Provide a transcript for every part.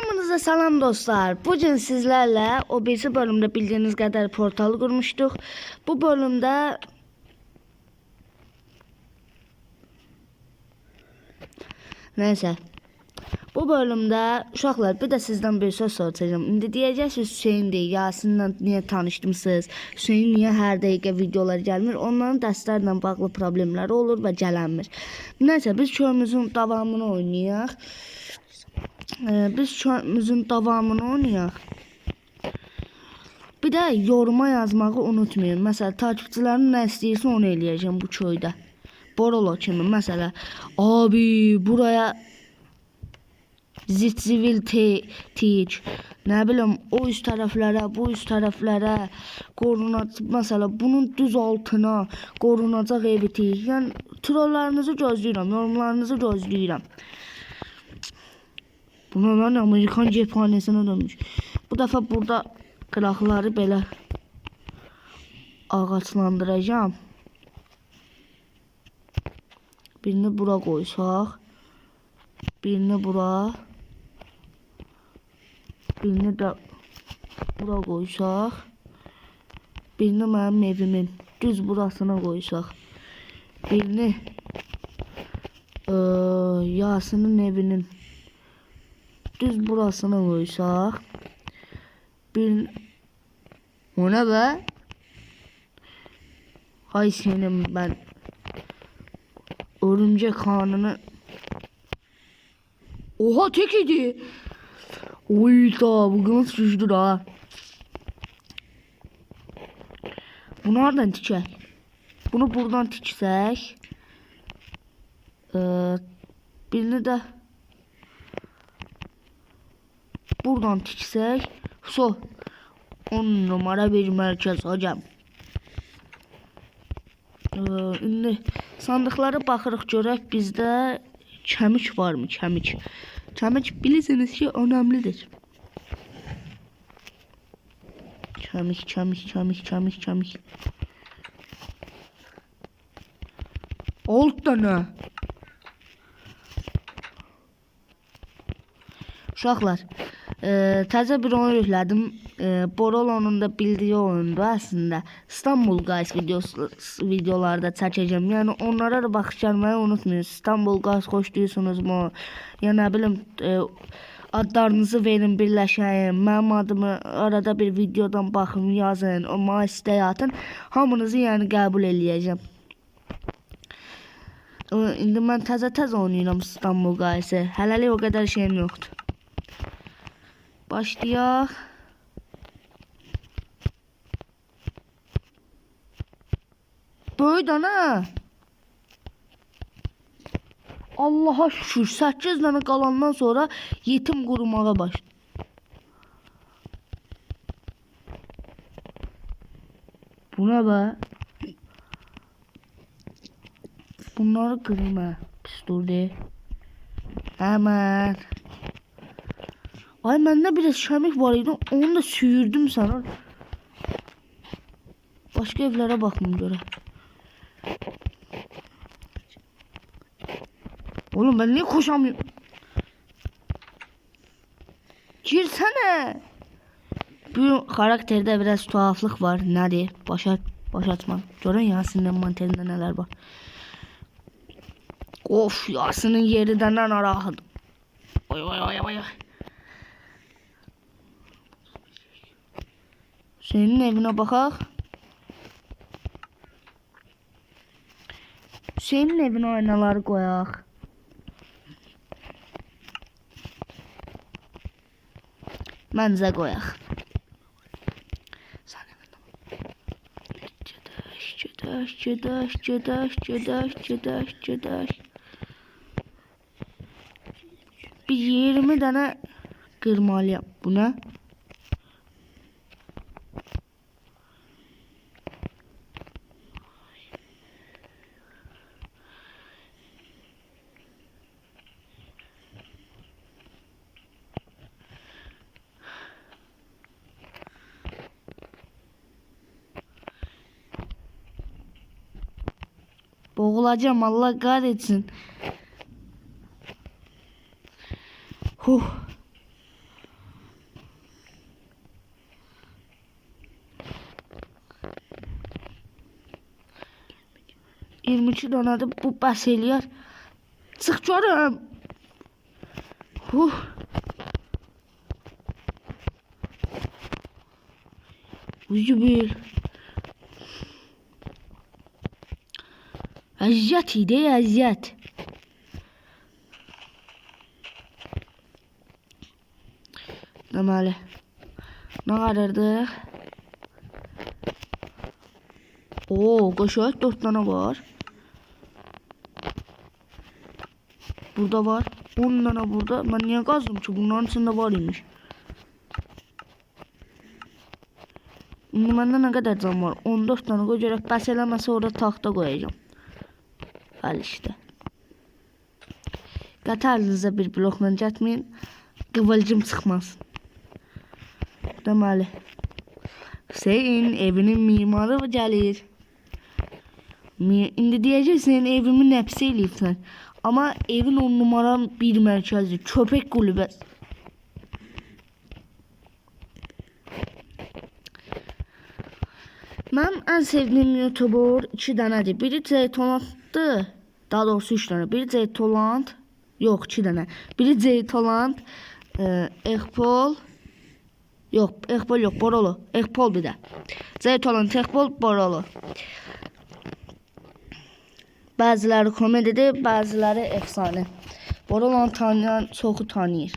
Hamınıza salam dostlar. Bugün sizlerle o birisi bölümde bildiğiniz kadar portal kurmuştuk. Bu bölümde neyse. Bu bölümde uşaqlar bir de sizden bir söz soracağım. İndi diyeceksiniz Hüseyin değil, Yasin'le niye tanıştımsınız? Hüseyin niye her dakika videolar gelmir? Onların dərslərlə bağlı problemləri olur ve gələnmir. Neyse biz köyümüzün davamını oynayaq. Biz köyümüzün davamını oynayaq. Bir de yoruma yazmağı unutmayın. Mesela takipçilerim ne istəyirsə onu eləyəcəm bu köydə. Borolo kimi mesela. Abi buraya Zitzivil teach. Ne bileyim o üst taraflara, bu üst taraflara korunacak. Mesela bunun düz altına korunacak evi teach. Yani trollarınızı gözləyirəm, yorumlarınızı gözləyirəm. Bunlar Amerikan cephanesine dönmüş. Bu defa burada qıraqları belə ağaçlandıracağım. Birini bura qoysaq, birini bura, birini də bura qoysaq, birini mənim evimin düz burasına qoysaq, birini Yasin'in evinin düz burasına koysak, o ne be? Hay senin ben örümcek kanını. Oha tek idi. Oy da bu nasıl düştü da. Bunu nereden tikecek? Bunu buradan tiksek. Birini de buradan tiksek. So 10 numara bir merkez hocam. Şimdi sandıklara baxırıq görək bizdə kəmik varmı? Kəmik. Kəmik bilirsiniz ki önemlidir. Kəmik. Old da ne? Uşaqlar, təzə bir oyun yüklədim. Borolo'nun da bildiği oyundu aslında. İstanbul Guys videolarda çəkəcəm. Yani onlara da baxış gəlməyi unutmayın. İstanbul Guys xoşlayırsınız mı? Ya ne bilim adlarınızı verin, birləşəyin. Mənim adımı arada bir videodan baxın, yazın. O istəyə atın. Hamınızı yəni qəbul eləyəcəm. İndi mən təzə oynayıram İstanbul Guys'ı. Hələlik o qədər şeyim yoxdur. Başlayaq. Böyük ana. Allah'a şükür 8 tane kalandan sonra yetim kurumaya başladı. Bu ne be? Bunları kırayım ha. Pis dur de. Hemen. Ay bende biraz şamik var idi. Onu da sürdüm sana. Başka evlere bakmam göre. Oğlum ben niye koşamıyorum? Girsene. Bu karakterde biraz tuhaflık var. Nerede? Başatma. Görün Yasin'in manterinde neler var. Of Yasin'in yerinden arahadım. Oy. Senin evine bakak. Senin evine aynaları koyak. Mənzə koyak. Gedək. Bir 20 tane kırmalıyam. Bu ne? Boğulacağım Allah kahretsin. 22 danadır. Bu bəs eləyər. Çıx görəm. Ucu bir. Əziyyət idi, əziyyət. Deməli. Nə qarırdıq? Qoşaq 4 dana var. Burada var. 10 dana burada. Mən niyə qazdım ki? Bunların içində var imiş. İndi məndə nə qədər can var? 14 dana qoy görək. Bəs eləməsə orada taxta qoyacağım. Bəli işte. Qatarınıza bir blokla getməyin. Qıvılcım çıxmaz. Deməli. Hüseyin evinin mimarı gəlir. İndi deyəcəksən evimi nəpsə eləyibsən. Amma evin 10 numara bir mərkəzi. Köpək kulübəsi. Mənim ən sevdiyim YouTuber 2 dənədir. Biri Zeytolanddır. Daha doğrusu 3 dənə. Biri Zeytoland. Yox 2 dənə. Biri Zeytoland. Ekpol. Yox Ekpol yox. Borolu. Ekpol bir də. Zeytoland, Ekpol, Borolu. Bəziləri komedidir, bəziləri efsane. Borolunu tanıyan çoxu tanıyır.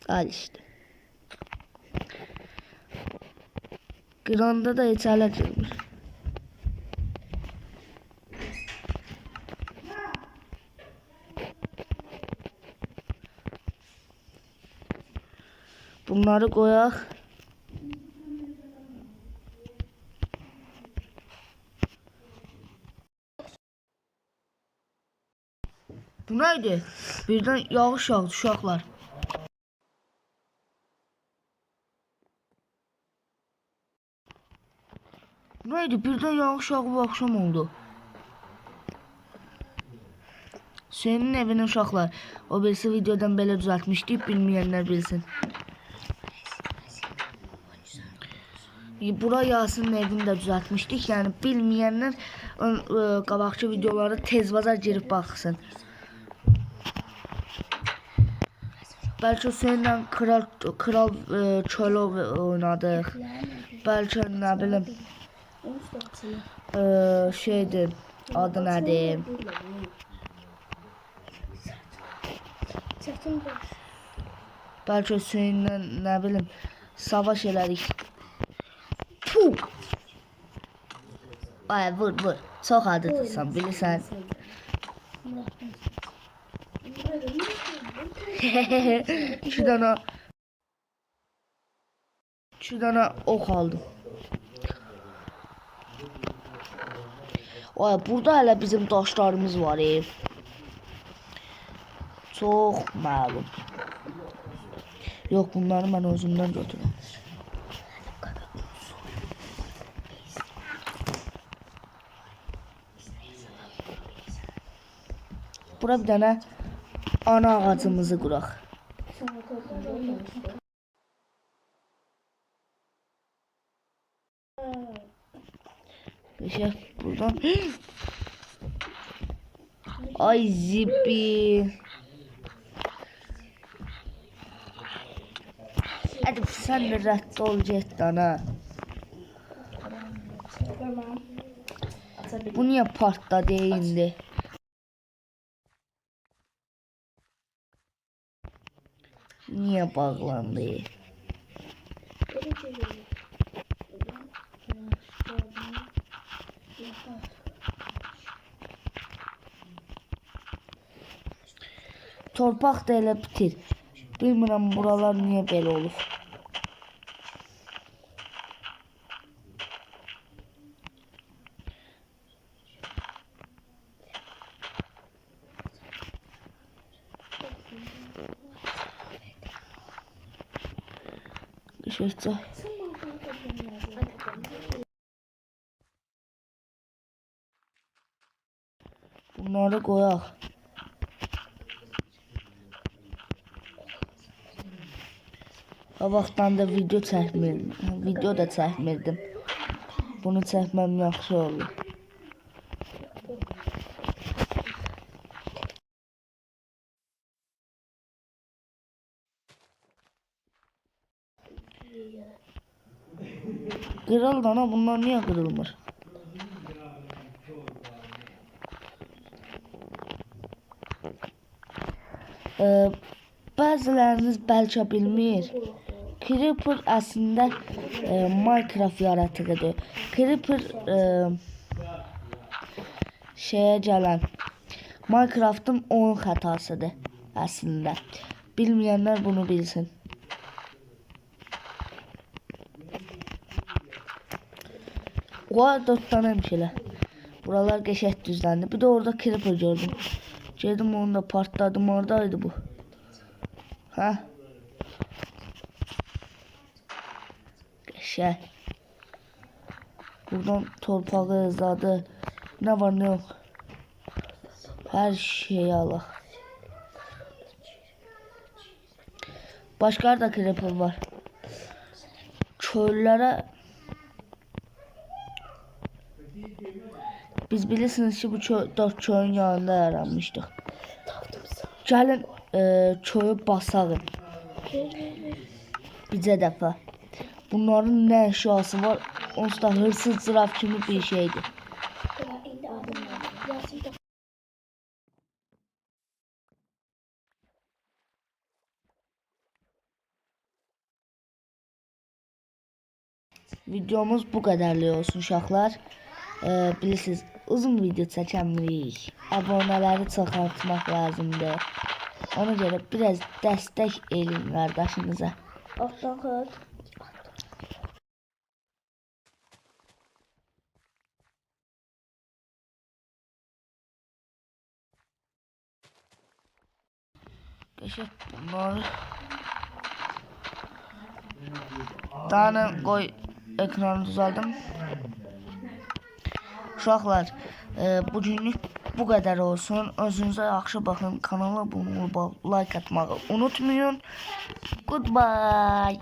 Al işte. Qıranda da heç hələ girmir. Bunları qoyaq. Bu neydi? Birdən yağış yağdı uşaqlar. Bu neydi? Birdən yağış yağıb axşam oldu. Senin evinin uşaqlar. O birisi videodan belə düzəltmişdik, bilməyənlər bilsin. Bura Yasin'in evini də düzəltmişdik. Yəni bilməyənlər qabaqçı videoları tez bazar girib baxsın. Bəlkə seninlə Kral Çölov oynadıq. Bəlkə nə bilim şeydir, adı nədir? Bəlkə seninlə nə bilim savaş elədik. Ay vur. Çox adıdırsan bilirsən. Şu dana ox aldım. Ay burada hələ bizim daşlarımız var. Çox məlum. Yox bunları mən özümdən götürürəm. Bura bir dənə ana ağacımızı quraq. Geçək buradan. Ay zibi. Hadi sen de rədd ol get dana. Bu niyə partladı indi? Niye bağlandı? Torpaq da elə bitir. Bilmirəm buralar niyə belə olur. Geçəcək. Bunları qoyaq. Qabaqdan da video çəkmirdim. Video da çəkmirdim. Bunu çəkməm yaxşı oldu. Kırıldı ana, bunlar niye kırılmır? Bəziləriniz bəlkə bilmir. Creeper əslində Minecraft yaratıcıdır. Creeper şeyə gələn Minecraft'ın oyun xətasıdır əslində. Bilməyənlər bunu bilsin. Oha 4 taneymiş elə. Buralar qəşəng düzləndi. Bir də orada creeper gördüm. Geldim onu da partladım. Oradaydı bu. Ha? Qəşəng. Buradan torpağı zadı. Ne var ne yok. Her şeyi alaq. Başka da creeper var. Çöllərə biz bilirsiniz ki bu 4 çölün yanında yaranmışdıq. Gəlin çölü basağın. Bizə dəfə. Bunların nə əşyası var? Onsuz da hırsız zıraf kimi bir şeydir. Videomuz bu kadarlı olsun uşaqlar. Bilirsiniz uzun video çəkəmirik. Aboneləri çoxaltmaq lazımdır. Ona görə biraz dəstək eləyin qardaşınıza. Qəşəng bunları. Daha qoy ekranı düzəldim. Uşaqlar, bugünlük bu kadar olsun. Özünüzə yaxşı baxın. Kanala abunə olub like atmağı unutmayın. Goodbye.